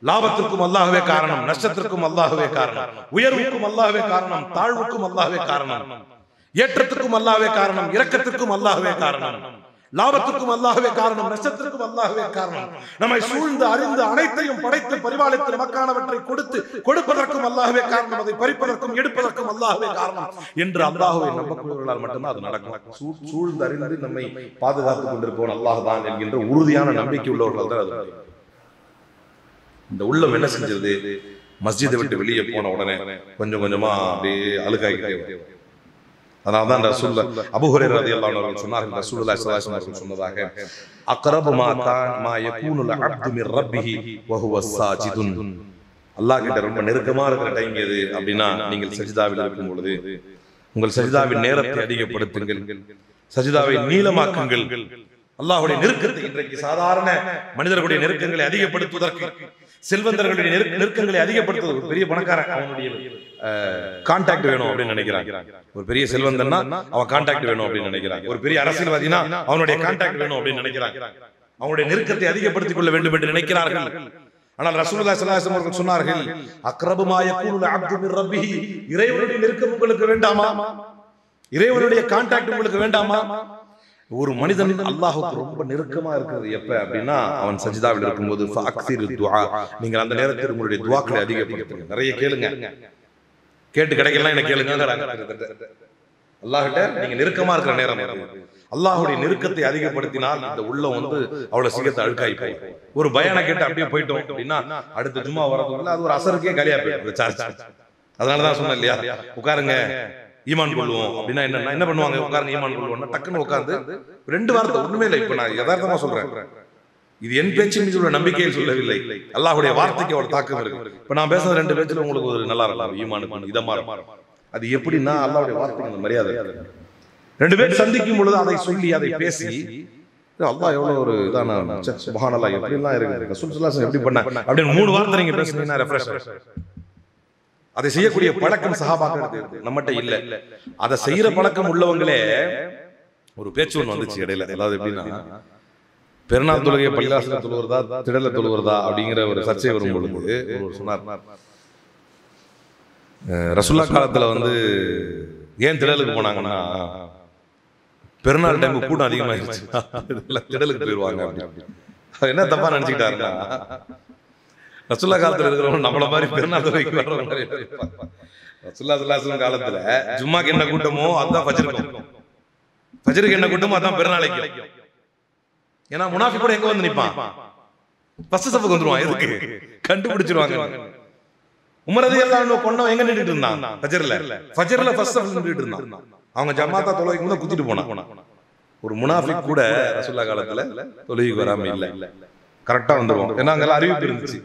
A: லாபத்திற்கும் அல்லாஹ்வே காரணம், நஷ்டத்திற்கும் அல்லாஹ்வே காரணம், உயர்வுக்கும் அல்லாஹ்வே காரணம், தாழ்வுக்கும் அல்லாஹ்வே காரணம், ஏற்றத்திற்கும் அல்லாஹ்வே காரணம், இரக்கத்திற்கும் அல்லாஹ்வே காரணம், லாபத்திற்கும் அல்லாஹ்வே காரணம், நஷ்டத்திற்கும் அல்லாஹ்வே காரணம். நம்மை சூழ்ந்து அறிந்து அனைத்தையும் படைத்து பரிபாலித்து நமக்கானவற்றை கொடுத்து கொடுப்பதற்கும் அல்லாஹ்வே காரணம், அதை பறிப்பதற்கும் எடுப்பதற்கும் அல்லாஹ்வே காரணம் என்று அல்லாஹ்வை நம்பக்கூடியவர்களால் மட்டும்தான் அது நடக்கும். சூழ்ந்து அறிந்து நம்மை பாதுகாத்துக் கொண்டிருப்பவன் அல்லாஹ் தான் என்கின்ற உறுதியான நம்பிக்கை உள்ளவர்கள் தான் அது. இந்த உள்ளம் என்ன செஞ்சது? மஸ்ஜிதை விட்டு வெளியே போன உடனே கொஞ்சம் கொஞ்சமா அப்படியே அழுகாகிட்டே. அதனால்தான் ரசூலுல்லாஹ் அபூ ஹுரைரா ரலியல்லாஹு அன்ஹு அவர்கள் சொன்னார்கள், ரசூலுல்லாஹி ஸல்லல்லாஹு அலைஹி வஸல்லம் சொன்னதாக, அக்ரபு மா யகூனுல் அப்து மிர் ரப்பிஹி வ ஹுவ ஸாஜிதுன். அல்லாஹ் கிட்ட ரொம்ப நெருக்கமா இருக்கிற டைம் எது அப்படின்னா நீங்கள் சஜிதாவில் இருக்கும் பொழுது உங்கள் சஜிதாவின் நேரத்தை அதிகப்படுத்துங்கள், சஜிதாவை நீளமாக்குங்கள். அல்லாஹ்வுடைய நெருக்கத்தை, இன்றைக்கு சாதாரண மனிதர்களுடைய நெருக்கங்களை அதிகப்படுத்துவதற்கு, செல்வந்தர்களுடைய நெருக்கங்களை அதிகப்படுத்துவது, ஒரு பெரிய பணக்காரன் அவனுடைய கான்டாக்ட் வேணும் அப்படின்னு நினைக்கிறாங்க. ஒரு பெரிய செல்வந்தன்னா அவன் கான்டாக்ட் வேணும் அப்படின்னு நினைக்கிறாங்க. ஒரு பெரிய அரசியல்வாதினா அவனுடைய கான்டாக்ட் வேணும் அப்படின்னு நினைக்கிறாங்க. அவனுடைய நெருக்கத்தை அதிகப்படுத்திக் கொள்ள வேண்டும் என்று நினைக்கிறார்கள். ஆனால் ரசூலுல்லாஹி ஸல்லல்லாஹு அலைஹி வஸல்லம் சொன்னார்கள், அக்ரபு மா யகூனுல் அப்து மிர் ரப்பிஹி. இறைவனுடைய நெருக்கம் உங்களுக்கு வேண்டாமா? இறைவனுடைய கான்டாக்ட் உங்களுக்கு வேண்டாமா? ஒரு மனிதன் அல்லாஹ்வுக்கு ரொம்ப நெருக்கமா இருக்கிறது எப்ப அப்படின்னா அவன் சஜ்தாவில் இருக்கும்போது ஃபஅக்ஸிரு துஆ. நீங்கள் அந்த நேரத்தில் உங்களுடைய துஆக்களை அதிகப்படுத்துங்க, நிறைய கேளுங்க. கேட்டு கிடைக்கலாம் என்ன கேளுங்கங்கறாங்க. அல்லாஹ்கிட்ட நீங்க நெருக்கமா இருக்கிற நேரம் அல்லாஹ்வுடைய நெருக்கத்தை அதிகப்படுத்தினால் இந்த உள்ளம் அவ்வளவு சீக்கிரத்தை அழுக்காய் போய் ஒரு பயானை கேட்டு அப்படியே போயிட்டோம் அப்படின்னா அடுத்த ஜும்மா வரதுக்குள்ள அது ஒரு அசருக்கே காலியா போயிடும். அதனாலதான் சொன்னேன் இல்லையா, உட்காருங்க ஈமான் கொள்வோம் அப்படின்னா என்ன பண்ணுவாங்க, உட்கார்ந்து ஈமான் கொள்வோம்னா டக்குன்னு உட்கார்ந்து 2 வாரத்தை ஒண்ணுமே இல்லை. இப்ப நான் யதார்த்தமா சொல்றேன், இது என் பேச்சு மீது உள்ள நம்பிக்கையில் சொல்லவில்லை, அல்லாஹ்வுடைய வார்த்தைக்கு அவ்வளவு தாக்கம் இருக்கு. இப்ப நான் பேசுற 2 பேச்சுல உங்களுக்கு ஒரு நல்லா இருக்கலாம், ஈமானுக்கு இதமா இருக்கும். அது எப்படின்னா அல்லாஹ்வுடைய வார்த்தைக்கு அந்த மரியாதை. 2 பேர் சந்திக்கும் பொழுது அதை சொல்லி அதை பேசி அல்லாஹ் எவ்வளவு ஒரு இதான சுப்ஹானல்லாஹ் எப்படி எல்லாம் இருக்கு, ரசூல் ஸல்லல்லாஹு அலைஹி வஸல்லம் எப்படி பண்ணாங்க அப்படின்னு 3 வார்த்தை நீங்க பேசுனீங்கன்னா ரெஃப்ரெஷ். அதை செய்யக்கூடிய பழக்கம் சஹாபாக்களுக்கு நம்மகிட்ட இல்ல. அதை செய்யற பழக்கம் உள்ளவங்களே ஒரு பேச்சு ஒன்று வந்துச்சு இடையில. அதாவது எப்படின்னா, பெருநாள் தொழுகையை பள்ளிவாசல தொழுகிறதா திடல தொழுகிறதா அப்படிங்கிற ஒரு சர்ச்சை வரும் பொழுது ஒரு சொன்னார், ரசூல்லா காலத்துல ஏன் திடலுக்கு போனாங்கன்னா பெருநாள் டைம் கூட்டம் அதிகமாயிருச்சு, திடலுக்கு போயிடுவாங்க அப்படின்னு. என்ன தப்பா நினைச்சுக்கிட்டாருன்னா, ரசூல்லா காலத்துல இருக்கிறவங்க நம்மள மாதிரி பெருநாள் தொழுகைக்கு வர்றவங்க ரசூல்லா ஸல்லல்லாஹு அலைஹி வஸல்லம் காலத்துல ஜும்மாக்கு என்ன கூட்டமோ அதுதான் ஃபஜ்ருக்கு, ஃபஜ்ருக்கு என்ன கூட்டமோ அதான் பெருநாளைக்கு. ஏன்னா முனாஃபிக் கூட எங்க நிப்பான், ஃபர்ஸ்ட் சஃப்க்கு வந்துருவான். எதுக்கு? கண்டுபிடிச்சிருவாங்க. உமர் ரலியல்லாஹு அன்ஹு கொன்னவன் எங்க நின்னுட்டு இருந்தான்? ஃபஜ்ர்ல ஃபர்ஸ்ட் சஃப்ல நின்னுட்டு இருந்தான். அவங்க ஜமாத்தா தொழுகைக்கு முன்ன குத்திட்டு போனான். ஒரு முனாஃபிக் கூட ரசூல்லா காலத்துல தொழுகைக்கு வராம இல்ல, கரெக்டா வந்துருவான். ஏன்னா அங்க அறிவிப்பு இருந்துச்சு,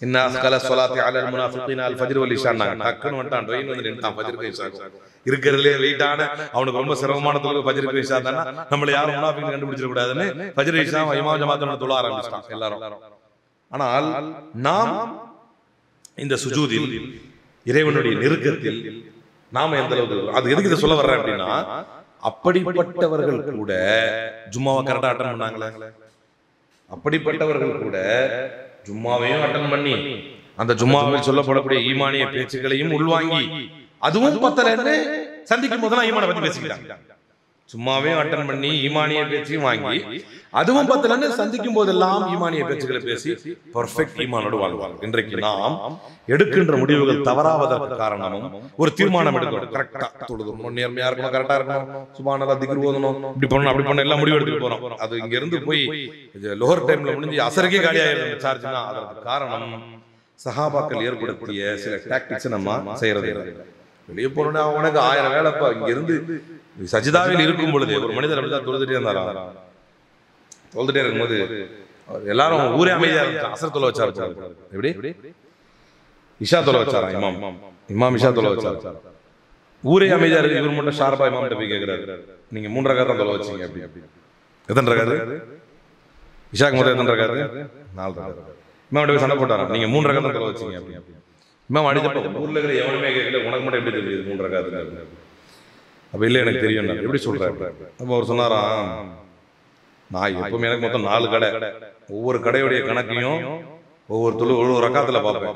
A: இன்ன அஸ்கல ஸலாத்தி அலல் முனாஃபிகீன அல் ஃபஜ்ர் வல் இஷா. டக்குன்னு வந்துட்டான், ட்ரெயின் நின்னுட்டான் ஃபஜ்ருக்கு இஷா. இருக்கிறதுலே வெயிட்டான அவனுக்கு ரொம்ப சிரமமான தொழுகை ஃபஜ்ருக்கு இஷா தானா, நம்மள யாரும் முனாஃபிக் கண்டுபிடிச்சிட கூடாதுன்னு ஃபஜ்ர் இஷா இமாம் ஜமாத்தோட தொழ ஆரம்பிச்சிட்டான் எல்லாரும். ஆனால் நாம் இந்த சுஜூதில் இறைவனுடைய நெருக்கத்தில் நாம எந்த அளவுக்கு, அது எதுக்கு இதை சொல்ல வர்றேன் அப்படின்னா, அப்படிப்பட்டவர்கள் கூட ஜும்மாவை கரெக்டா அட்டன் பண்ணாங்களே, அப்படிப்பட்டவர்கள் கூட ஜும்மாவையும் அட்டன் பண்ணி அந்த ஜும்மாவில் சொல்லப்படக்கூடிய ஈமானிய பேச்சுக்களையும் உள்வாங்கி அதுவும் பத்தலன்னு சந்திக்கும் போதெல்லாம் ஈமான பத்தி பேசிக்கிட்டாங்க. சும்மாவே அட்டன் பண்ணி ஈமானிய பேச்சையும் வாங்கி அதுவும் பத்தலன்னு சந்திக்கும் போதெல்லாம் ஈமானிய பேச்சுக்களை பேசி பெர்ஃபெக்ட் ஈமானோடு வாழ்வாங்க. இன்றைக்கு நாம் எடுக்கின்ற முடிவுகள் தவறாவதற்கு காரணமும் ஒரு தீர்மானம் எடுக்கணும், கரெக்டா தொழுதணும், நேர்மையா இருக்கணும், கரெக்டா இருக்கணும், சுப்ஹானல்லாஹ் திக்ர் ஓதணும், இப்படி பண்ணணும் அப்படி பண்ணணும், எல்லாம் முடிவு எடுத்துட்டு போறோம். அது இங்க இருந்து போய் லோவர் டைம்ல முடிஞ்சு அசருக்கே காலியாயிருந்த சார்ஜ்னா அதற்கு காரணம் சஹாபாக்கள் ஏற்படுத்திய சில டாக்டிக்ஸ் நம்ம செய்யறது. வெளியே போறோம்னா அவனுக்கு 1000 வேலைப்பா. இங்க இருந்து சஜிதாவில் இருக்கும் பொழுது ஒரு மனிதர் அப்படிதான் தொழுதுட்டே இருந்தாரா, தொழுதுட்டே இருக்கும்போது எல்லாரும் ஊரே அமைதியா இருந்துச்சு. அசர் தொலை வச்சாரு, எப்படி இஷா தொலை வச்சாரா, இமாம் இஷா தொலை வச்சாரு. ஊரே அமைதியா இருக்கு, இவர் மட்டும் ஷார்பா இமாம் போய் கேட்கிறாரு, நீங்க 3 ரக்காத் தான் தொலை வச்சீங்க அப்படி. எத்தனை ரக்காத்? இஷாக்கு முதல்ல எத்தனை ரக்காத்? 4 ரக்காத். இமாம் போய் சண்டை போட்டாரா, நீங்க 3 ரக்காத் தான் தொலை வச்சீங்க அப்படி. இமாம் அடிச்சப்ப ஊர்ல இருக்கிற எவனுமே கேட்கல, உனக்கு மட்டும் எப்படி தெரியுது 3 ரக்காத்? அப்ப இல்ல எனக்கு தெரியும், எப்படி சொல்றேன். அப்ப அவர் சொன்னாராம், நான் எப்பவுமே எனக்கு மொத்தம் 4 கடை, ஒவ்வொரு கடையுடைய கணக்கையும் ஒவ்வொரு ரக்காத்துல பார்ப்பேன்.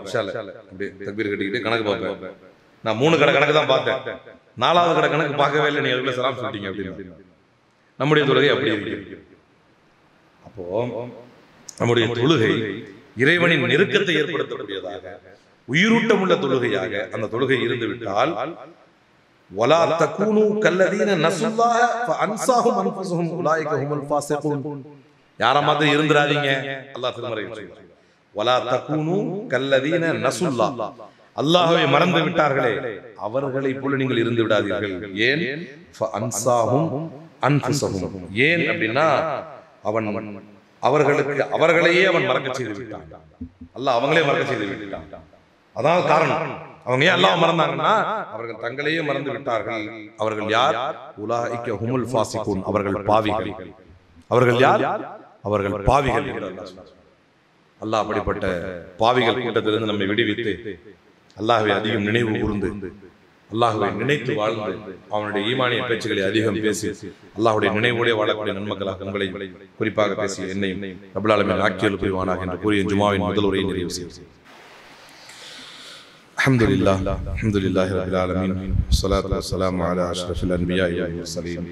A: அப்படி தக்பீர் கட்டிக்கிட்டு கணக்கு பார்ப்பேன். நான் 3 கடை கணக்கு தான் பார்த்தேன், 4வது கடை கணக்கு பார்க்கவே இல்லை, நீங்க அதுக்குள்ள சலாம் சொல்லிட்டீங்க அப்படின்னு. நம்முடைய தொழுகை அப்படி இருக்கு. அப்போ நம்முடைய தொழுகை இறைவனின் நெருக்கத்தை ஏற்படுத்தக்கூடியதாக உயிரூட்டம் உள்ள தொழுகையாக அந்த தொழுகை இருந்து விட்டால் ولا تكونوا كالذين نسوا الله فانساهم انفسهم اولئك هم الفاسقون. யார மாதிரி இருந்திராதீங்க, அல்லாஹ் திருமறையில் சொல்றார், ولا تكونوا كالذين نسوا الله, அல்லாஹ்வை மறந்து விட்டார்களே அவர்களை போல நீங்கள் இருந்து விடாதீர்கள். ஏன்? فانساهم انفسهم, ஏன் அப்படின்னா அவன் அவர்களையே அவன் மறக்க செய்து விட்டான். அல்லாஹ் அவங்களே மறக்க செய்து விட்டான். அதான் காரணம். அவங்க ஏன் அல்லாஹ் மறந்தாங்கன்னா அவர்கள் தங்களையே மறந்து விட்டார்கள். அவர்கள் யார்? உலாயிக ஹுமுல் ஃபாசிகூன், அவர்கள் பாவிகள். அவர்கள் யார்? அவர்கள் பாவிகள். அல்லாஹ் அப்படிப்பட்ட பாவிகள் கூட்டத்திலிருந்து நம்மை விடுவித்து அல்லாஹ்வை அதிகம் நினைவு கூர்ந்து அல்லாஹ்வை நினைத்து வாழ்ந்து அவனுடைய ஈமானிய பேச்சுக்களை அதிகம் பேசி அல்லாஹ்வுடைய நினைவோடு வாழக்கூடிய நன்மக்களாக உங்களை குறிப்பாக பேசி என்னையும் ரப்பல் ஆலமீன் ஆக்கியல் புரிவானாக என்று கூறிய ஜுமாவின் முதல் உரையை நிறைவு செய்கிறேன். அல்ஹம்துலில்லாஹ் அல்ஹம்துலில்லாஹி ரப்பில் ஆலமீன், ஸலாத்து வஸ்ஸலாமு அலா அஷ்ரஃபில் அன்பியாஇ வல் முர்ஸலீன்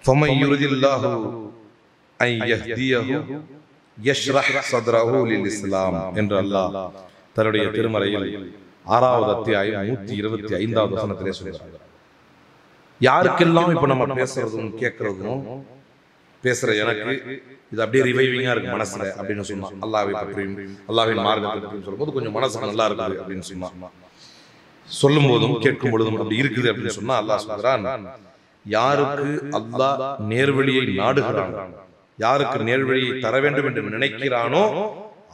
A: ஃபமன் யுரிதில்லாஹு அன் யஹ்தியஹு யஷ்ரஹ் ஸத்ரஹு லில் இஸ்லாம் என்று அல்லாஹ் தன்னுடைய திருமறையில் 6வது அத்தியாயம் 125வது வசனத்திலே சொல்கிறார். யாருக்கெல்லாம் இப்ப நம்ம பேசுறதும் கேட்கறதும் பேசுற எனக்கு இது அப்படியே ரிவைவிங்கா இருக்கு மனசுல அப்படின்னு சொன்னா, அல்லாஹ்வை பற்றியும் அல்லாஹ்வின் மார்க்கத்தை பற்றியும் சொல்லும்போது கொஞ்சம் மனசு நல்லா இருக்குது அப்படின்னு சொன்னா, சொல்லும் போதும் கேட்கும் பொழுதும் அப்படி இருக்குது அப்படின்னு சொன்னா அல்லாஹ் சொல்றான், யாருக்கு அல்லாஹ் நேர்வழியை நாடுகிறான், யாருக்கு நேர்வழியை தர வேண்டும் என்று நினைக்கிறானோ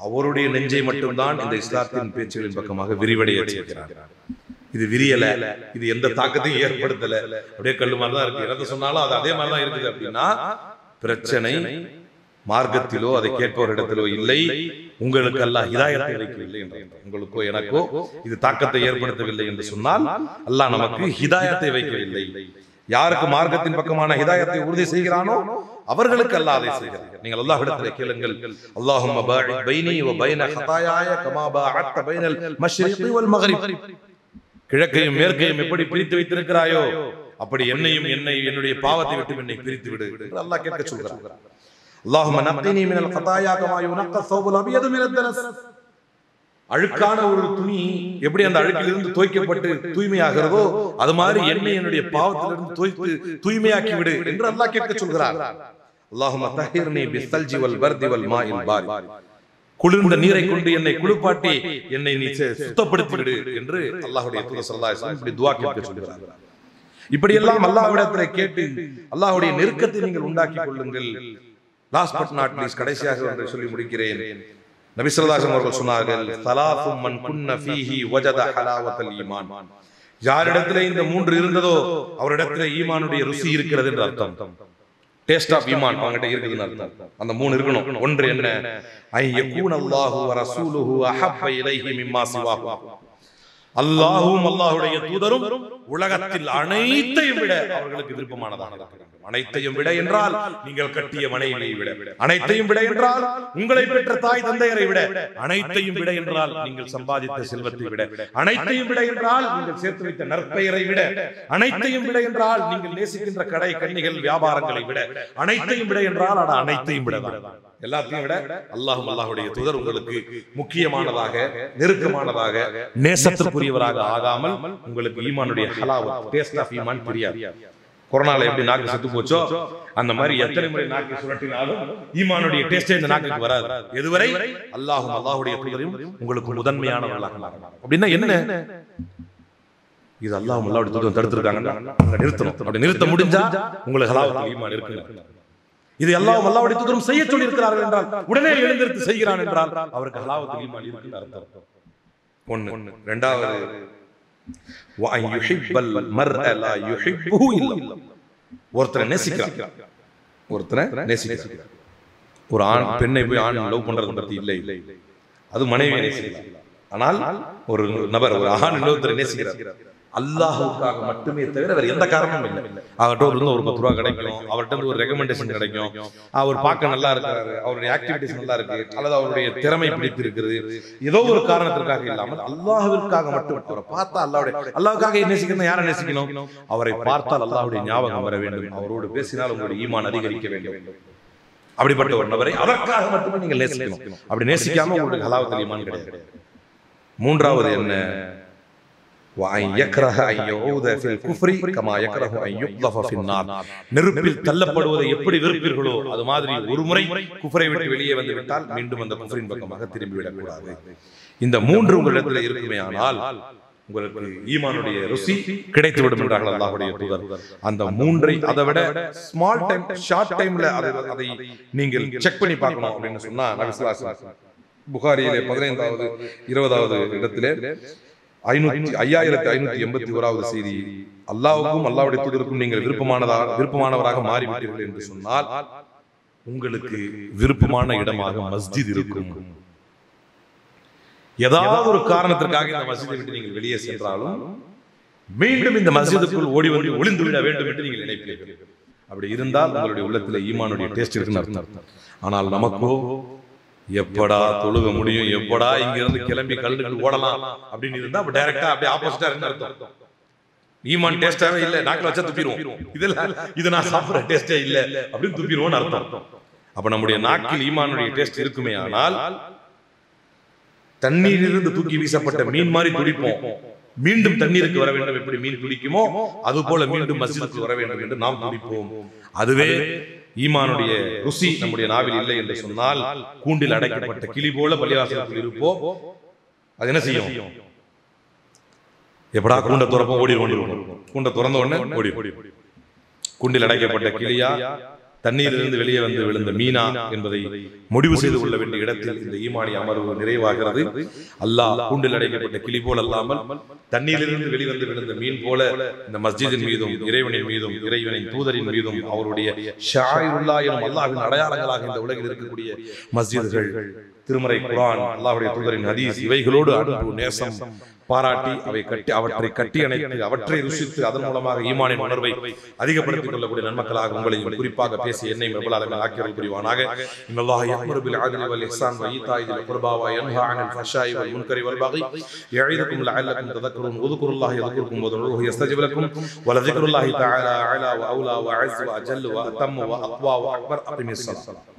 A: அவருடைய நெஞ்சை மட்டும்தான் இந்த இஸ்லாத்தின் பேச்சுகளின் பக்கமாக விரிவடைய செய்கிறார். இது விரியல, இது எந்த தாக்கத்தையும் ஏற்படுத்தல, அப்படியே கல்லு மாதிரிதான் இருக்கு. என்ன சொன்னாலும் அது அதே மாதிரிதான் இருக்குது அப்படின்னா பிரச்சனை மார்க்கத்திலோ அதை கேட்பவர் இடத்திலோ இல்லை. உங்களுக்கு அல்லாஹ் ஹிதாயத்தை வைக்கவில்லை என்ற, உங்களுக்கோ எனக்கோ இது தாக்கத்தை ஏற்படுத்தவில்லை என்று சொன்னால் அல்லாஹ் நமக்கு ஹிதாயத்தை வைக்கவில்லை. யாருக்கு மார்க்கத்தின் பக்கமான ஹிதாயத்தை உறுதி செய்கிறானோ அவர்களுக்கு அல்லாஹ் அதை செய்கிறார். நீங்கள் அல்லாஹ்விடத்திலே கேளுங்கள், அல்லாஹும்ம பாஇத் பைனி வ பைன ஹதாயாய கமா பாஅத்த பைனல் மஷ்ரிகி வல் மக்ரிப், கிழக்கையும் மேற்கையும் எப்படி பிரித்து வைத்திருக்கிறாயோ அப்படி என்னையும் என்னுடைய பாவத்தை விட்டு என்னை பிரித்து விடு என்று அல்லாஹ் கேட்க சொல்கிறார். அல்லாஹும்ம நக்னி மினல் ஹதாயா கமா யுனக்க ஸௌபுல் அபியது மினத் தனஸ், அழுக்கான ஒரு துணி எப்படி அந்த அழுக்கிலிருந்து துவைக்கப்பட்டு தூய்மையாகிறதோ அது மாதிரி என்னுடைய பாவத்திலிருந்து தூய்மையாக்கி விடு என்று அல்லாஹ் கேட்க சொல்கிறார். அல்லாஹும்ம தஹிர்னி பிஸ்ஸல்ஜி வல் பர்தி வல் மாஇல் பாரி, குளிர்ந்த நீரை கொண்டு என்னை குளிப்பாட்டி என்னை நீ சுத்தப்படுத்தி விடு என்று அல்லாஹ்வுடைய தூதர் ஸல்லல்லாஹு அலைஹி வஸல்லம் இப்படி துஆ கேட்க சொல்கிறார். இப்படி எல்லாம் அல்லாஹ்விடத்திலே கேட்டு அல்லாஹ்வுடைய நெருக்கத்தை நீங்கள் உண்டாக்கி கொள்ளுங்கள். லாஸ்ட் பட் நாட் லீஸ்ட், கடைசியாக ஒன்றை சொல்லி முடிக்கிறேன். நபி ஸல்லல்லாஹு அலைஹி வஸல்லம் அவர்கள் சொன்னார்கள், ஸலாத்தும் மன் குன்ன ஃபீஹி வஜத ஹலாவத்தல் ஈமான், யாரிடத்திலே இந்த 3 இருந்ததோ அவரிடத்திலே ஈமானுடைய ருசி இருக்கிறது என்று அர்த்தம். டேஸ்ட் ஆஃப் ஈமான் அவங்ககிட்ட இருக்குதுன்னு அர்த்தம். அந்த 3 இருக்கணும். ஒன்று என்ன? ஐ யகூன அல்லாஹு வ ரசூலுஹு அஹப்ப இலைஹி மிம்மா சிவாஹு, அல்லாஹ்வும் அல்லாஹ்வுடைய தூதரும் உலகத்தில் அனைத்தையும் விட அவர்களுக்கு விருப்பமானதாக இருக்கிறார்கள். அனைத்தையும் விட என்றால் நீங்கள் கட்டிய மனைவியை விட, அனைத்தையும் விட என்றால் உங்களை பெற்ற தாய் தந்தையரை விட, அனைத்தையும் விட என்றால் நீங்கள் சம்பாதித்த செல்வத்தை விட, அனைத்தையும் விட என்றால் நீங்கள் சேர்த்து வைத்த நற்பெயரை விட, அனைத்தையும் விட என்றால் நீங்கள் நேசிக்கின்ற கடை கண்ணிகள் வியாபாரங்களை விட, அனைத்தையும் விட என்றால் அனைத்தையும் விட, எல்லாத்தையும் விட அல்லாஹ்வும் அல்லாஹ்வுடைய தூதர் உங்களுக்கு முக்கியமானதாக, நெருக்கமானதாக, நேசத்துக்குரியவராக ஆகாமல் உங்களுக்கு ஈமானுடைய ஹலாவத், டேஸ்ட் ஆஃப் ஈமான் தெரியாது. கொரோனால எப்படி நாக்கு செத்து போச்சோ அந்த மாதிரி எத்தனை முறை நாக்கு சுரட்டினாலும் ஈமானுடைய டேஸ்டே இந்த நாக்குக்கு வராது. எதுவரை அல்லாஹ்வும் அல்லாஹ்வுடைய தூதரும் உங்களுக்கு முதன்மையானவர்களாக ஆகணும். அப்படின்னா என்ன? இது அல்லாஹ்வும் அல்லாஹ்வுடைய தூதரும் தடுத்திருக்காங்கன்னா அங்க நிறுத்தணும். அப்படி நிறுத்த முடிஞ்சா உங்களுக்கு ஹலாவத் ஈமான் இருக்கு. இது அல்லாஹ்வும் அல்லாஹ்வுடைய தூதரும் செய்ய சொல்லி இருக்கிறார்கள் என்றால், உடனே எழுந்திருந்து செய்கிறான் என்றால் அவருக்கு ஹலாவத் ஈமான் இருக்குன்னு அர்த்தம். ஒன்னு. இரண்டாவது, ஒருத்தரை நேசிக்கிறார், ஒரு ஆண் பெண்ணை போய் ஆண் லவ் பண்றது பத்தி இல்லை, அது மனைவி நேசிக்கிறார். ஆனால் ஒரு நபர், ஒரு ஆண் இன்னொருத்தரை நேசிக்கிறார் அல்லாஹ்வுக்காக மட்டுமே தவிர வேற எந்த காரணமும் இல்லை. அவர்கிட்ட ஒரு 10 ரூபா கிடைக்கும், அவர்கிட்ட ஒரு ரெக்கமெண்டேஷன் கிடைக்கும், அவர் பார்க்க நல்லா இருக்கிறாரு, அவருடைய ஆக்டிவிட்டிஸ் நல்லா இருக்கு, அல்லது அவருடைய திறமை பிடித்து இருக்கிறது, ஏதோ ஒரு காரணத்திற்காக இல்லாமல் அல்லாஹ்விற்காக மட்டும். அவரை பார்த்தா அல்லாஹ்வுக்காக நேசிக்கணும். யாரை நேசிக்கணும்? அவரை பார்த்தால் அல்லாஹ்வுடைய ஞாபகம் வர வேண்டும், அவரோடு பேசினால் உங்களுடைய ஈமான் அதிகரிக்க வேண்டும். அப்படிப்பட்ட ஒரு நபரை அதற்காக மட்டுமே நீங்கள் நேசிக்கணும். அப்படி நேசிக்காம உங்களுக்கு ஹலாவத்துல் ஈமான் கிடையாது. மூன்றாவது என்ன? நெருப்பில் தள்ளப்படுவதை எப்படி வெறுப்பீர்களோ அது மாதிரி ஒரு முறை குஃப்ரை விட்டு வெளியே வந்து விட்டால் மீண்டும் அந்த குஃப்ரின் பக்கமாக திரும்பிவிடக் கூடாது. இந்த 3 உங்களிடத்தில் இருக்குமே ஆனால் உங்களுக்கு ஈமானுடைய ருசி கிடைத்துவிடும் என்றார்கள் அல்லாஹ்வுடைய தூதர். அந்த 3ஐ அதை விட ஸ்மால் டைம், ஷார்ட் டைம்ல அதை நீங்கள் செக் பண்ணி பார்க்கணும் அப்படின்னு சொன்னா, நபி ஸல்லல்லாஹு அலைஹி வஸல்லம் புகாரியிலே 15வது 20வது இடத்திலே 5581வது செய்தி, அல்லாஹ்வுக்கும் அல்லாஹ்வுடைய தூதருக்கும் நீங்கள் விருப்பமானவராக மாறிவிட்டீர்கள் என்று சொன்னால் உங்களுக்கு விருப்பமான இடமாக மஸ்ஜித் இருக்கும். ஏதாவது ஒரு காரணத்திற்காக இந்த மஸ்ஜிதை விட்டு நீங்கள் வெளியே சென்றாலும் மீண்டும் இந்த மஸ்ஜிதுக்குள் ஓடி வந்து ஒளிந்து விட வேண்டும் என்று நீங்கள் நினைப்பீர்கள். அப்படி இருந்தால் உங்களுடைய உள்ளத்தில் ஈமானுடைய டேஸ்ட் இருக்குன்னு அர்த்தம். ஆனால் நமக்கோ எப்படா தொழுக முடியும், எப்படா இங்க இருந்து கிளம்பி கல்லுக்கு ஓடலாம் அப்படின்னு இருந்தா டைரக்டா அப்படியே ஆப்போசிட்டா இருந்து அர்த்தம். ஈமான் டேஸ்டாவே இல்ல, நாக்குல வச்சா துப்பிடுவோம், இதெல்லாம் இது நான் சாப்பிடுற டேஸ்டே இல்ல அப்படின்னு துப்பிடுவோம்னு அர்த்தம். அப்ப நம்முடைய நாக்கில் ஈமானுடைய டேஸ்ட் இருக்குமே ஆனால் தண்ணீரிலிருந்து தூக்கி வீசப்பட்ட மீன் மாதிரி துடிப்போம். மீண்டும் தண்ணீருக்கு வர வேண்டும், எப்படி மீன் துடிக்குமோ அது போல மீண்டும் மஸ்ஜிதுக்கு வர வேண்டும் என்று நாம் துடிப்போம். அதுவே ஈமானுடைய ருசி நம்முடைய நாவில் இல்லை என்று சொன்னால் கூண்டில் அடைக்கப்பட்ட கிளி போல பள்ளிவாசலுக்குள் இருப்போம். அது என்ன செய்யும்? எப்படா கூண்ட துறப்போம், ஓடி கொண்டிருக்கணும். கூண்ட துறந்த உடனே ஓடி. கூண்டில் அடைக்கப்பட்ட கிளியா, தண்ணீரிலிருந்து வெளியே வந்து விழுந்த மீனா என்பதை முடிவு செய்து கொள்ள வேண்டிய இடத்தில் இந்த ஈமானி அமர்வு நிறைவாகிறது. அல்லாஹ் கூண்டில் அடைக்கப்பட்ட கிளி போல் அல்லாமல் தண்ணீரிலிருந்து வெளிவந்து விழுந்த மீன் போல இந்த மஸ்ஜிதின் மீதும் இறைவனின் மீதும் இறைவனின் தூதரின் மீதும் அவருடைய ஷாயிருல்லாஹ் எனும் அல்லாஹ்வின் அடையாளங்களாக இந்த உலகில் இருக்கக்கூடிய மஸ்ஜிதுகள், திருமறை குர்ஆன், அல்லாஹ்வுடைய தூதரின் ஹதீஸ், இவைகளோடு அன்பு நேசம் பாராட்டி அவற்றை கட்டி அணைத்து அவற்றை ருசித்து அதன் மூலமாக ஈமானின் உணர்வை அதிகப்படுத்திக் கொள்ளக்கூடிய நன்மக்களாக உங்களையும் குறிப்பாக பேசி என்னையும் ரப்பல் ஆலமீன் ஆக்கியருள் புரிவானாக. இன்னல்லாஹ யஅமுரு பில் அத்லி வல் இஹ்சான் வ ஈதாஇ தில் குர்பா வ யன்ஹா அனில் ஃபஹ்ஷாஇ வல் முன்கரி வல் பகி யஇதுக்கும் லஅல்லக்கும் ததக்கரும் உذ்குருல்லாஹ யذ்குருக்கும் வதுஊஹு யஸ்தஜிப் லக்கும் வ லذிக்ருல்லாஹி தஆலா அலா வ அவுலா வ அஸ்ஸ வ அஜல் வ அத்தம் வ அக்வா வ அக்பர். அகிமிஸ் ஸலாத்.